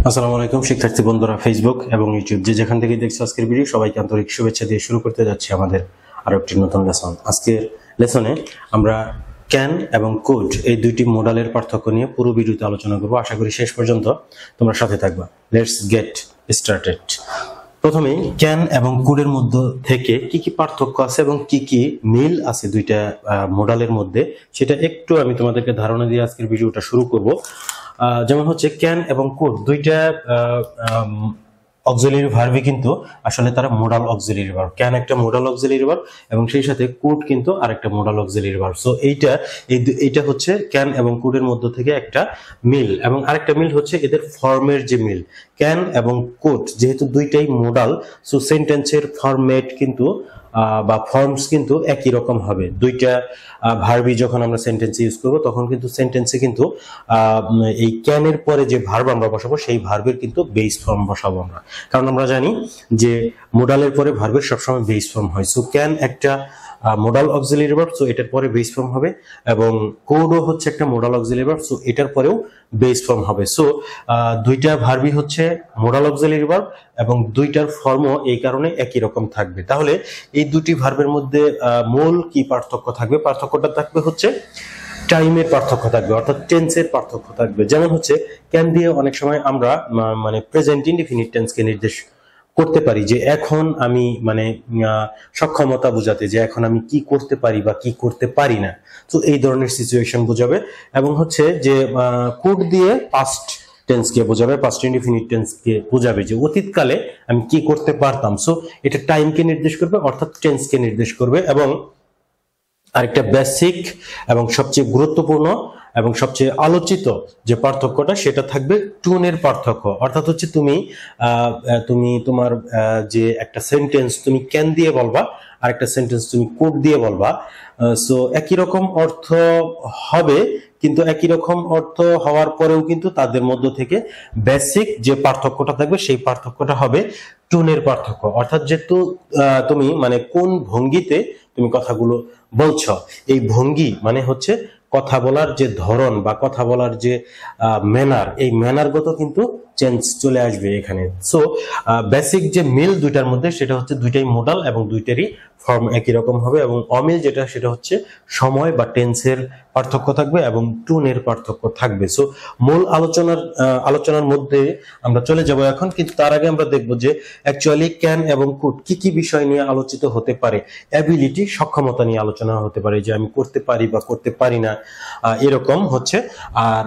আসসালামু আলাইকুম শিক্ষার্থী বন্ধুরা, ফেসবুক এবং ইউটিউব যে যেখান থেকে দেখছো আজকের ভিডিও, সবাইকে আন্তরিক শুভেচ্ছা দিয়ে শুরু করতে যাচ্ছি আমাদের আরো একটি নতুন লেসন। আজকের লেসনে আমরা ক্যান এবং কুড এই দুইটি মডেলের পার্থক্য নিয়ে পুরো ভিডিওতে আলোচনা করব। আশা করি শেষ পর্যন্ত তোমরা সাথে থাকবা। Let's get started. প্রথমে ক্যান এবং কুডের মধ্যে থেকে কি কি পার্থক্য আছে এবং কি কি মিল আছে দুইটা মডেলের মধ্যে, সেটা একটু আমি তোমাদেরকে ধারণা দিয়ে আজকের ভিডিওটা শুরু করব। যেমন হচ্ছে ক্যান এবং কুড দুইটা অক্সিলারি ভার্বই কিন্তু আসলে তারা মোডাল অক্সিলারি ভার্ব। ক্যান একটা মোডাল অক্সিলারি ভার্ব এবং সেই সাথে কুড কিন্তু আরেকটা মোডাল অক্সিলারি ভার্ব। সো এইটা হচ্ছে ক্যান এবং কুডের মধ্য থেকে একটা মিল, এবং আরেকটা মিল হচ্ছে এদের ফর্মের যে মিল। ক্যান এবং কুড যেহেতু দুইটাই মোডাল, সো সেন্টেন্সের ফরম্যাট কিন্তু বা ফর্মস কিন্তু একই রকম হবে। দুইটা ভার্বই যখন আমরা সেন্টেন্সে ইউজ করব তখন কিন্তু সেন্টেন্সে কিন্তু এই ক্যানের পরে যে ভার্ব আমরা বসাবো সেই ভার্বের কিন্তু বেস ফর্ম বসাবো আমরা, কারণ আমরা জানি যে মোডালের পরে ভার্বের সবসময় বেস ফর্ম হয়। সো ক্যান একটা মোডাল অক্সিলারি ভার্ব, সো এটার পরে বেস ফর্ম হবে, এবং কোডও হচ্ছে একটা মোডাল অক্সিলারি ভার্ব, সো এটার পরেও বেস ফর্ম হবে। সো দুইটা ভার্বই হচ্ছে মোডাল অক্সিলারি ভার্ব এবং দুইটার ফর্মও এই কারণে একই রকম থাকবে। তাহলে এই দুটি ভার্বের মধ্যে মূল কি পার্থক্য থাকবে? পার্থক্যটা থাকবে হচ্ছে টাইমের পার্থক্য থাকবে, অর্থাৎ টেন্সের পার্থক্য থাকবে। যেমন হচ্ছে ক্যান দিয়ে অনেক সময় আমরা মানে প্রেজেন্ট ইনডিফিনিট টেন্সকে নির্দেশ করতে পারি, যে এখন আমি মানে সক্ষমতা বোঝাতে, যে এখন আমি কি করতে পারি বা কি করতে পারি না, তো এই ধরনের সিচুয়েশন বোঝাবে। এবং হচ্ছে যে কুড দিয়ে পাস্ট টেন্সকে বোঝাবে, পাস্ট ইনডিফিনিট টেন্সকে বোঝাবে, যে অতীতকালে আমি কি করতে পারতাম। সো এটা টাইমকে নির্দেশ করবে, অর্থাৎ টেন্সকে নির্দেশ করবে। এবং আরেকটা বেসিক এবং সবচেয়ে গুরুত্বপূর্ণ এবং সবচেয়ে আলোচিত যে পার্থক্যটা, সেটা থাকবে টোনের পার্থক্য। অর্থাৎ হচ্ছে তুমি তোমার যে একটা সেন্টেন্স তুমি ক্যান দিয়ে বলবা, আর একটা সেন্টেন্স তুমি কুড দিয়ে বলবা, সো একই রকম অর্থ হবে, কিন্তু একই রকম অর্থ হওয়ার পরেও কিন্তু তাদের মধ্য থেকে বেসিক যে পার্থক্যটা থাকবে সেই পার্থক্যটা হবে টোনের পার্থক্য। অর্থাৎ যেহেতু তুমি মানে কোন ভঙ্গিতে তুমি কথাগুলো বলছো, এই ভঙ্গি মানে হচ্ছে কথা বলার যে ধরন বা কথা বলার যে ম্যানার, এই ম্যানারগত কিন্তু চেঞ্জ চলে আসবে এখানে। সো বেসিক যে মিল দুইটার মধ্যে, সেটা হচ্ছে দুইটাই মোডাল এবং দুইটারই ফর্ম একই রকম হবে, এবং অমিল যেটা সেটা হচ্ছে সময় বা টেন্সের পার্থক্য থাকবে এবং টোনের পার্থক্য থাকবে। সো মূল আলোচনার মধ্যে আমরা চলে যাব এখন, কিন্তু তার আগে আমরা দেখব যে অ্যাকচুয়ালি ক্যান এবং কুড কি কি বিষয় নিয়ে আলোচিত হতে পারে। অ্যাবিলিটি, সক্ষমতা নিয়ে আলোচনা হতে পারে, যে আমি করতে পারি বা করতে পারি না, এরকম হচ্ছে। আর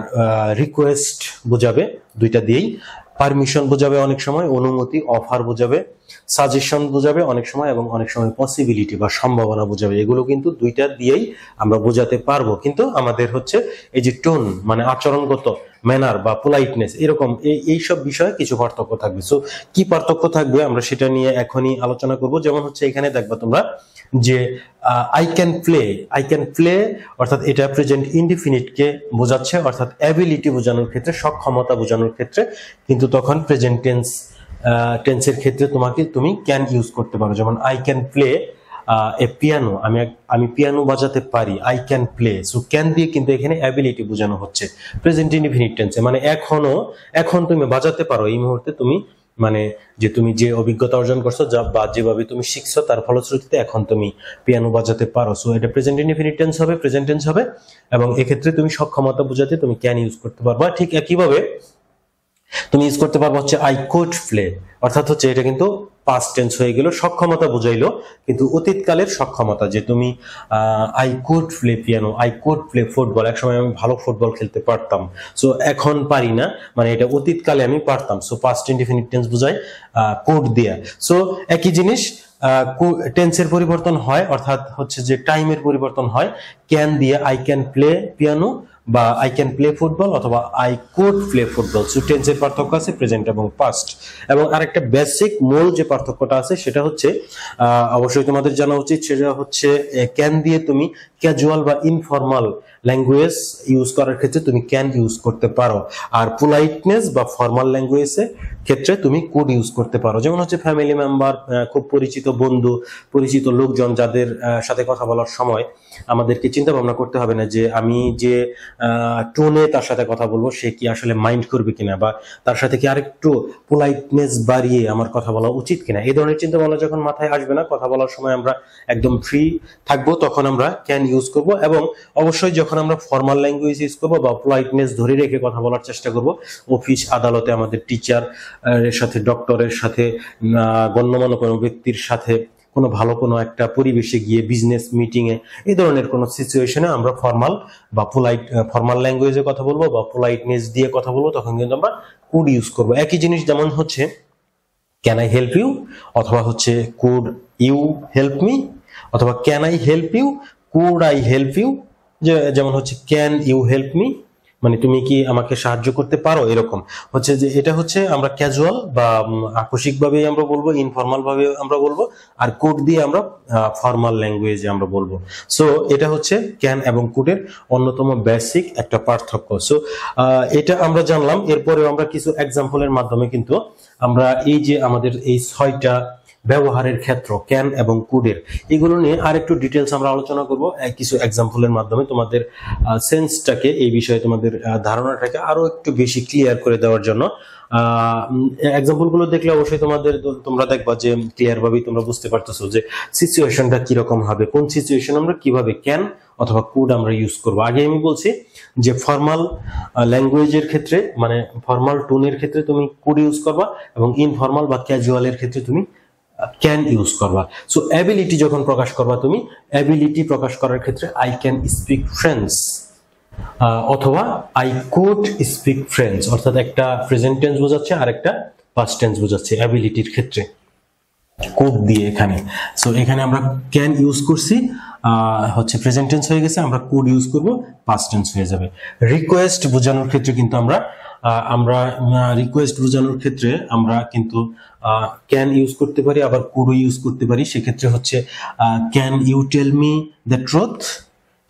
রিকোয়েস্ট বোঝাবে দুইটা দিয়েই, পারমিশন বোঝাবে অনেক সময়, অনুমতি অফার বোঝাবে, সাজেশন বোঝাবে অনেক সময়, এবং অনেক সময় পসিবিলিটি বা সম্ভাবনা বোঝাবে। এগুলো কিন্তু দুইটা দিয়েই আমরা বোঝাতে পারবো, কিন্তু আমাদের হচ্ছে এই যে টোন মানে আচরণগত ম্যানার বা পোলাইটনেস, এরকম এই সব বিষয়ে কিছু পার্থক্য থাকবে। সো কি পার্থক্য থাকবে আমরা সেটা নিয়ে এখনই আলোচনা করব। যেমন হচ্ছে এখানে দেখবা তোমরা যে আই ক্যান প্লে অর্থাৎ এটা প্রেজেন্ট ইনডিফিনিটকে বোঝাচ্ছে, অর্থাৎ অ্যাবিলিটি বোঝানোর ক্ষেত্রে, সক্ষমতা বোঝানোর ক্ষেত্রে, কিন্তু তখন প্রেজেন্ট টেন্সের ক্ষেত্রে তুমি ক্যান ইউজ করতে পারো। যেমন I can play a piano, আমি পিয়ানো বাজাতে পারি, I can play. So can দিয়ে কিন্তু এখানে অ্যাবিলিটি বোঝানো হচ্ছে প্রেজেন্ট ইনডিফিনিট টেন্সে, মানে এখন তুমি বাজাতে পারো, এই মুহূর্তে তুমি মানে যে তুমি যে অভিজ্ঞতা অর্জন করছো বা যেভাবে তুমি শিখছো তার ফলশ্রুতিতে এখন তুমি পিয়ানো বাজাতে পারো। সো এটা প্রেজেন্ট ইনডিফিনিট টেন্স হবে, এবং এক্ষেত্রে তুমি সক্ষমতা বোঝাতে তুমি ক্যান ইউজ করতে পারবা। ঠিক একইভাবে তুমি ইউজ করতে পারবো হচ্ছে আই কুড প্লে, অর্থাৎ হচ্ছে এটা কিন্তু পাস্ট টেন্স হয়ে গেল, সক্ষমতা বোঝাইলো কিন্তু অতীতকালের সক্ষমতা, যে তুমি I could play piano, I could play football, একসময় আমি ভালো ফুটবল খেলতে পারতাম, সো এখন পারি না, মানে এটা অতীতকালে আমি পারতাম। সো পাস্ট ইনডিফিনিট টেন্স বোঝায় কুড দিয়া। সো একই জিনিস টেন্সের পরিবর্তন হয়, অর্থাৎ হচ্ছে যে টাইমের পরিবর্তন হয়। ক্যান দিয়ে আই ক্যান প্লে পিয়ানো বা আই ক্যান প্লে ফুটবল, অথবা I could play football. So টেন্সের পার্থক্য আছে প্রেজেন্ট এবং পাস্ট। এবং আরেকটা বেসিক মূল যে পার্থক্যটা আছে সেটা হচ্ছে অবশ্যই তোমাদের জানা উচিত, সেটা হচ্ছে ক্যান দিয়ে তুমি ক্যাজুয়াল বা ইনফর্মাল ল্যাঙ্গুয়েজ ইউজ করার ক্ষেত্রে তুমি ক্যান ইউজ করতে পারো, আর পোলাইটনেস বা ফর্মাল ল্যাঙ্গুয়েজের ক্ষেত্রে তুমি কুড ইউজ করতে পারো। যেমন হচ্ছে ফ্যামিলি মেম্বার, খুব পরিচিত বন্ধু, পরিচিত লোকজন যাদের সাথে কথা বলার সময় আমাদেরকে চিন্তা ভাবনা করতে হবে না যে আমি যে টোনে তার সাথে কথা বলবো সে কি আসলে মাইন্ড করবে কিনা, বা তার সাথে কি আরেকটু পোলাইটনেস বাড়িয়ে আমার কথা বলা উচিত কিনা। এই ধরনের চিন্তা ভাবনা যখন মাথায় আসবে না, কথা বলার সময় আমরা একদম ফ্রি থাকবো, তখন আমরা ক্যান ইউজ করব। এবং অবশ্যই যখন আমরা ফর্মাল ল্যাঙ্গুয়েজ ইউজ করবো বা পোলাইটনেস ধরে রেখে কথা বলার চেষ্টা করব, অফিস আদালতে আমাদের টিচার এর সাথে, ডক্টরের সাথে, গণ্যমান্য কোনো ব্যক্তির সাথে, কোনো ভালো কোনো একটা পরিবেশে গিয়ে, বিজনেস মিটিং এ, এই ধরনের কোনো সিচুয়েশনে আমরা ফর্মাল বা ফর্মাল ল্যাঙ্গুয়েজে কথা বলবো বা পোলাইটনেস দিয়ে কথা বলবো, তখন কিন্তু আমরা কুড ইউজ করবো। একই জিনিস যেমন হচ্ছে ক্যান আই হেল্প ইউ, অথবা হচ্ছে কুড ইউ হেল্প মি, অথবা can I help you, could I help you. যেমন হচ্ছে ক্যান ইউ হেল্প মি মানে তুমি কি আমাকে সাহায্য করতে পারো, এরকম হচ্ছে যে এটা হচ্ছে আমরা ক্যাজুয়াল বা আকস্মিক ভাবে আমরা বলবো, ইনফর্মাল ভাবে আমরা বলবো, আর কুড দিয়ে আমরা ফর্মাল ল্যাঙ্গুয়েজে আমরা বলবো। সো এটা হচ্ছে ক্যান এবং কুডের অন্যতম বেসিক একটা পার্থক্য। সো এটা আমরা জানলাম। এরপরে আমরা কিছু এক্সাম্পলের মাধ্যমে কিন্তু আমরা এই যে আমাদের এই 6টা ব্যবহারের ক্ষেত্র ক্যান এবং কুডের, এগুলো নিয়ে আরেকটু ডিটেলস আমরা আলোচনা করব কিছু এক্সাম্পলের মাধ্যমে, তোমাদের সেন্সটাকে, এই বিষয়ে তোমাদের ধারণাটাকে আরো একটু বেশি ক্লিয়ার করে দেওয়ার জন্য। এক্সাম্পল গুলো দেখলে অবশ্যই তোমরা দেখবা যে ক্লিয়ার ভাবে তোমরা বুঝতে পারতেছো যে সিচুয়েশনটা কিরকম হবে, কোন সিচুয়েশন আমরা কিভাবে ক্যান অথবা কুড আমরা ইউজ করব। আগে আমি বলছি যে ফর্মাল ল্যাঙ্গুয়েজের ক্ষেত্রে, মানে ফর্মাল টোনের ক্ষেত্রে তুমি কুড ইউজ করবা, এবং ইনফর্মাল বা ক্যাজুয়ালের ক্ষেত্রে তুমি ক্যান ইউজ করবা। সো অ্যাবিলিটি যখন প্রকাশ করবা, তুমি অ্যাবিলিটি প্রকাশ করার ক্ষেত্রে আই ক্যান স্পিক ফ্রেঞ্চ অথবা আই কুড স্পিক ফ্রেঞ্চ, অর্থাৎ একটা প্রেজেন্ট টেন্স বোঝাচ্ছে আর একটা পাস্ট টেন্স বোঝাচ্ছে অ্যাবিলিটির ক্ষেত্রে কুড দিয়ে এখানে। সো এখানে আমরা ক্যান ইউজ করছি, হচ্ছে প্রেজেন্ট টেন্স হয়ে গেছে, আমরা কুড ইউজ করব, পাস্ট টেন্স হয়ে যাবে। রিকোয়েস্ট বোঝানোর ক্ষেত্রে কিন্তু আমরা রিকোয়েস্ট বোঝানোর ক্ষেত্রে আমরা কিন্তু ক্যান ইউজ করতে পারি, আবার কুড ইউজ করতে পারি। সেক্ষেত্রে হচ্ছে can you tell me the truth,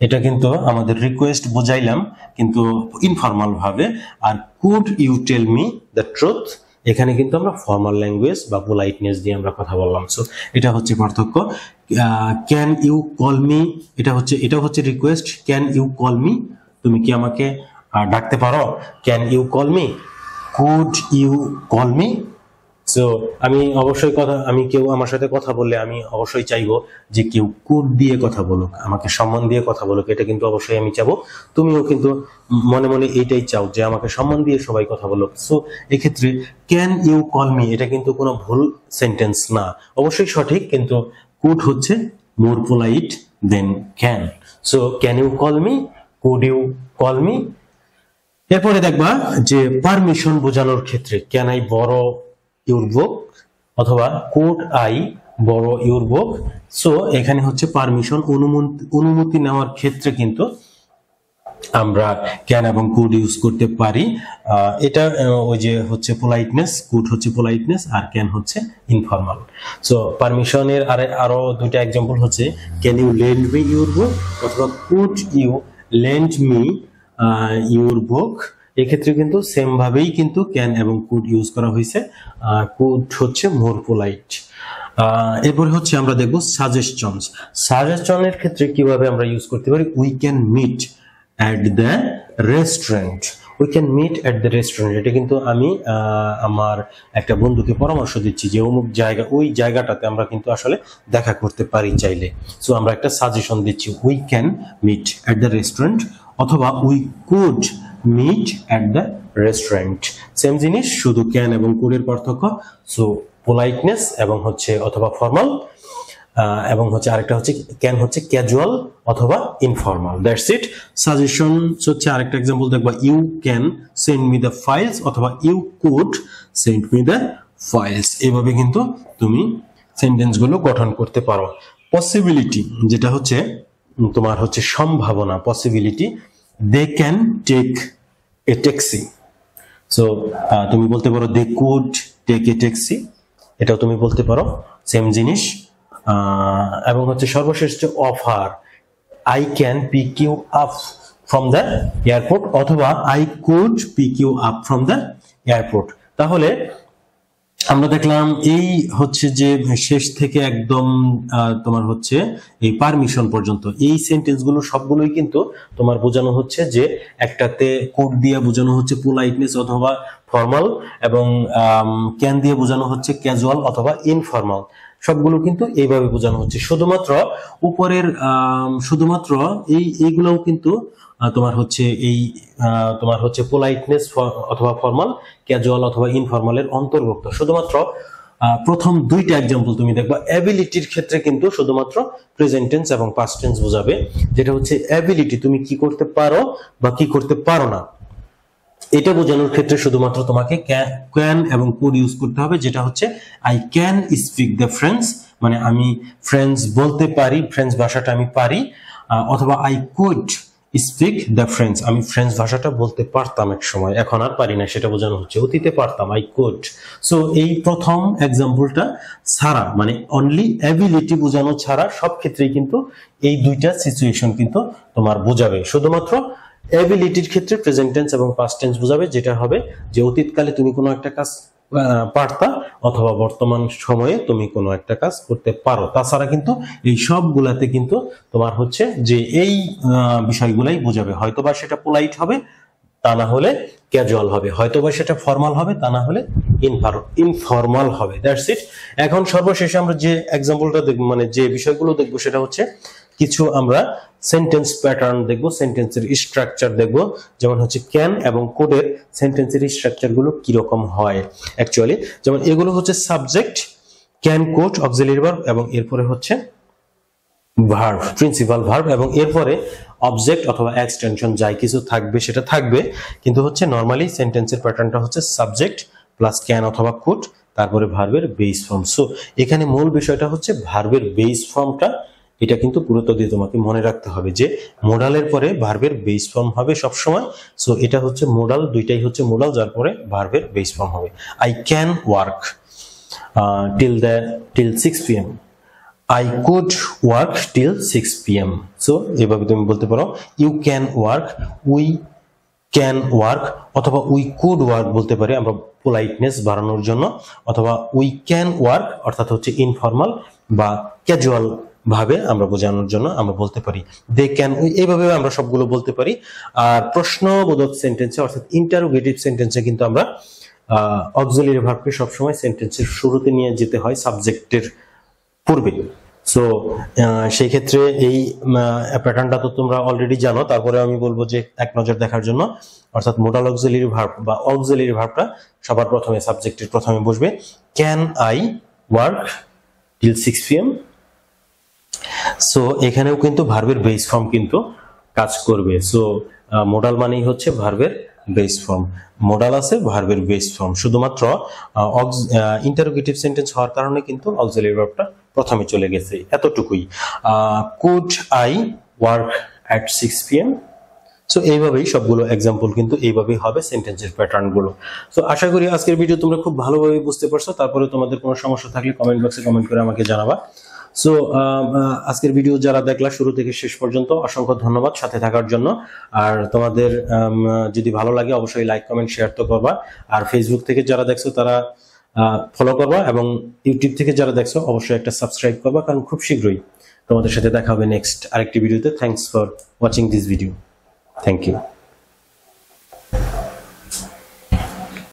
এটা কিন্তু আমাদের রিকোয়েস্ট বোঝাইলাম কিন্তু ইনফর্মাল ভাবে। আর could you tell me the truth, এখানে কিন্তু আমরা ফর্মাল ল্যাঙ্গুয়েজ বা পোলাইটনেস দিয়ে আমরা কথা বললাম। সো এটা হচ্ছে পার্থক্য। ক্যান ইউ কল মি, এটা হচ্ছে request. Can you call me, তুমি কি আমাকে ডাকতে পারো, can you call me. Could you call me, so আমি কেউ আমার সাথে কথা বললে আমি অবশ্যই চাইবো যে কেউ কুড দিয়ে কথা বলুক, আমাকে সম্মান দিয়ে কথা বলুক, এটা কিন্তু অবশ্যই আমি চাবো। তুমিও কিন্তু মনে মনে এইটাই চাও যে আমাকে সম্মান দিয়ে সবাই কথা বলুক। সো এক্ষেত্রে ক্যান ইউ কল মি এটা কিন্তু কোনো ভুল সেন্টেন্স না, অবশ্যই সঠিক, কিন্তু কুড হচ্ছে more polite than can. So can you call me, could you call me. এরপরে দেখবা যে পারমিশন বোঝানোর ক্ষেত্রে can I borrow your book, অথবা could I borrow your book. So এখানে হচ্ছে পারমিশন, অনুমতি নেওয়ার ক্ষেত্রে কিন্তু আমরা ক্যান এবং কুড ইউজ করতে পারি। এটা ওই যে হচ্ছে পোলাইটনেস, কুড হচ্ছে পোলাইটনেস আর ক্যান হচ্ছে ইনফর্মাল। সো পারমিশনের আরো দুইটা এক্সাম্পল হচ্ছে can you lend me your book, অথবা could you lend me your book. এক্ষেত্রে কিন্তু সেম ভাবেই কিন্তু ক্যান এবং কুড ইউজ করা হয়েছে, কুড হচ্ছে মোর পোলাইট। এরপরে হচ্ছে আমরা দেখব সাজেশনের ক্ষেত্রে কিভাবে আমরা ইউজ করতে পারি। We can meet at the restaurant, we can meet at the restaurant, এটা কিন্তু আমি আমার একটা বন্ধুকে পরামর্শ দিচ্ছি যে অমুক জায়গা, ওই জায়গাটাতে আমরা কিন্তু আসলে দেখা করতে পারি চাইলে। সো আমরা একটা সাজেশন দিচ্ছি, we can meet at the restaurant, অথবা we could meet at the restaurant। Same জিনিস, শুধু ক্যান এবং কুডের পার্থক্য। সো পোলাইটনেস এবং হচ্ছে অথবা ফর্মাল, এবং হচ্ছে আরেকটা হচ্ছে ক্যান হচ্ছে ক্যাজুয়াল অথবা ইনফর্মাল। That's it. সাজেশন হচ্ছে আরেকটা एग्जांपल দেখবা, you can send me the files, অথবা you could send me the files. এইভাবে কিন্তু তুমি সেন্টেন্স গুলো গঠন করতে পারো। পসিবিলিটি যেটা হচ্ছে তোমার হচ্ছে সম্ভাবনা, possibility, they can take a taxi. So তুমি বলতে পারো they could take a taxi, এটাও তুমি বলতে পারো, সেম জিনিস। এবং হচ্ছে সর্বশেষ offer, I can pick you up from the airport অথবা I could pick you up from the airport। তাহলে আমরা দেখলাম এই হচ্ছে যে শেষ থেকে একদম তোমার হচ্ছে এই পারমিশন পর্যন্ত এই সেন্টেন্সগুলো সবগুলোই কিন্তু তোমার বোঝানো হচ্ছে যে একটাতে কোড দিয়ে বোঝানো হচ্ছে পোলাইটনেস অথবা ফর্মাল, এবং ক্যান দিয়ে বোঝানো হচ্ছে ক্যাজুয়াল অথবা ইনফর্মাল। সবগুলো কিন্তু এইভাবে বোঝানো হচ্ছে। শুধুমাত্র উপরের শুধুমাত্র এইগুলোও কিন্তু তোমার হচ্ছে এই তোমার হচ্ছে পোলাইটনেস অথবা ফর্মাল, ক্যাজুয়াল অথবা ইনফর্মালের অন্তর্ভুক্ত। শুধুমাত্র প্রথম দুইটা एग्जांपल তুমি দেখবা অ্যাবিলিটির ক্ষেত্রে কিন্তু শুধুমাত্র প্রেজেন্ট টেন্স এবং পাস্ট টেন্স বোঝাবে, যেটা হচ্ছে অ্যাবিলিটি তুমি কি করতে পারো বা কি করতে পারো না, এটা বোঝানোর ক্ষেত্রে শুধুমাত্র তোমাকে ক্যান এবং কুড ইউজ করতে হবে, যেটা হচ্ছে I can speak the French, মানে আমি ফ্রেঞ্চ বলতে পারি, ফ্রেঞ্চ ভাষাটা আমি পারি, অথবা I could speak the French, আমি ফ্রেঞ্চ ভাষাটা বলতে পারতাম এক সময়, এখন আর পারি না, সেটা বোঝানো হচ্ছে অতীতে পারতাম, আই কুড। সো এই প্রথম এক্সাম্পলটা ছাড়া, মানে অনলি অ্যাবিলিটি বোঝানো ছাড়া সব ক্ষেত্রেই কিন্তু এই দুইটা সিচুয়েশন কিন্তু তোমার বোঝাবে। শুধুমাত্র অ্যাবিলিটির ক্ষেত্রে প্রেজেন্ট টেন্স এবং পাস্ট টেন্স বোঝাবে, যেটা হবে যে অতীতকালে তুমি কোনো একটা কাজ পারতা অথবা বর্তমান সময়ে তুমি কোনো একটা কাজ করতে পারো। তাছাড়া কিন্তু এই সবগুলাতে কিন্তু তোমার হচ্ছে যে এই বিষয়গুলাই বোঝাবে, হয়তোবা সেটা পোলাইট হবে, তা না হলে ক্যাজুয়াল হবে, হয়তোবা সেটা ফর্মাল হবে, তা না হলে ইনফর্মাল হবে। That's it. এখন সর্বশেষে আমরা যে এক্সাম্পলটা দেখব, মানে যে বিষয়গুলো দেখবো, সেটা হচ্ছে কিছু আমরা সেন্টেন্স প্যাটার্ন দেখব, সেন্টেন্সের স্ট্রাকচার দেখব, যেমন হচ্ছে ক্যান এবং কোডের সেন্টেন্সের স্ট্রাকচার গুলো কিরকম হয় অ্যাকচুয়ালি। যেমন এগুলো হচ্ছে subject, can, code, auxiliary verb, এবং এরপরে হচ্ছে ভার্ব, প্রিন্সিপাল ভার্ব, এবং এরপরে অবজেক্ট অথবা এক্সটেনশন যাই কিছু থাকবে সেটা থাকবে, কিন্তু হচ্ছে নরমালি সেন্টেন্সের প্যাটার্নটা হচ্ছে সাবজেক্ট প্লাস ক্যান অথবা কুড, তারপরে ভার্বের বেস ফর্ম। সো এখানে মূল বিষয়টা হচ্ছে ভার্বের বেস ফর্মটা, এটা কিন্তু গুরুত্ব দিয়ে তোমাকে মনে রাখতে হবে যে মোডালের পরে ভার্বের বেস ফর্ম হবে সব সময়। সো এটা হচ্ছে মোডাল, দুইটাই হচ্ছে মোডাল, যার পরে ভার্বের বেস ফর্ম হবে। I can work till 6 p.m. I could work till 6 p.m. So এভাবে তুমি বলতে পারো you can work, we can work, অথবা উই কুড ওয়ার্ক বলতে পারি আমরা পোলাইটনেস বাড়ানোর জন্য, অথবা উই ক্যান ওয়ার্ক অর্থাৎ হচ্ছে ইনফর্মাল বা ক্যাজুয়াল ভাবে আমরা বোঝানোর জন্য আমরা বলতে পারি দে ক্যান, এইভাবে আমরা সবগুলো বলতে পারি। আর প্রশ্নবোধক সেন্টেন্সে অর্থাৎ ইন্টারোগেটিভ সেন্টেন্সে কিন্তু আমরা অক্সিলারি ভার্বকে সবসময় সেন্টেন্সের শুরুতে নিয়ে যেতে হয় সাবজেক্টের পূর্বে। সো সেই ক্ষেত্রে এই প্যাটার্নটা তো তোমরা অলরেডি জানো, তারপরে আমি বলবো যে এক নজর দেখার জন্য, অর্থাৎ মোডাল অক্সিলারি ভার্ব বা অক্সিলারি ভার্বটা সবার প্রথমে সাবজেক্টের প্রথমে বসবে, can I work till 6 p.m. So এখানেও কিন্তু ভার্বের বেস ফর্ম কিন্তু কাজ করবে। সো মোডাল মানেই হচ্ছে ভার্বের বেস ফর্ম, মোডাল আছে ভার্বের বেস ফর্ম, শুধুমাত্র ইন্টারোগেটিভ সেন্টেন্স হওয়ার কারণে কিন্তু অক্সিলারি ভার্বটা প্রথমে চলে গেছে, এতটুকুই। Could I work at 6 p.m. So এইভাবেই সবগুলো এক্সাম্পল কিন্তু এইভাবেই হবে সেন্টেন্সের প্যাটার্ন গুলো। সো আশা করি আজকের ভিডিও তোমরা খুব ভালোভাবে বুঝতে পারছো। তারপরে তোমাদের কোনো সমস্যা থাকলে কমেন্ট বক্সে কমেন্ট করে আমাকে জানাবা। সো আজকের ভিডিও যারা দেখলা শুরু থেকে শেষ পর্যন্ত অসংখ্য ধন্যবাদ সাথে থাকার জন্য। আর তোমাদের যদি ভালো লাগে অবশ্যই লাইক কমেন্ট শেয়ার তো করবা, আর ফেসবুক থেকে যারা দেখছো তারা ফলো করবা, এবং ইউটিউব থেকে যারা দেখছো অবশ্যই একটা সাবস্ক্রাইব করবা, কারণ খুব শীঘ্রই তোমাদের সাথে দেখা হবে নেক্সট আরেকটি ভিডিওতে। Thanks for watching this video. Thank you.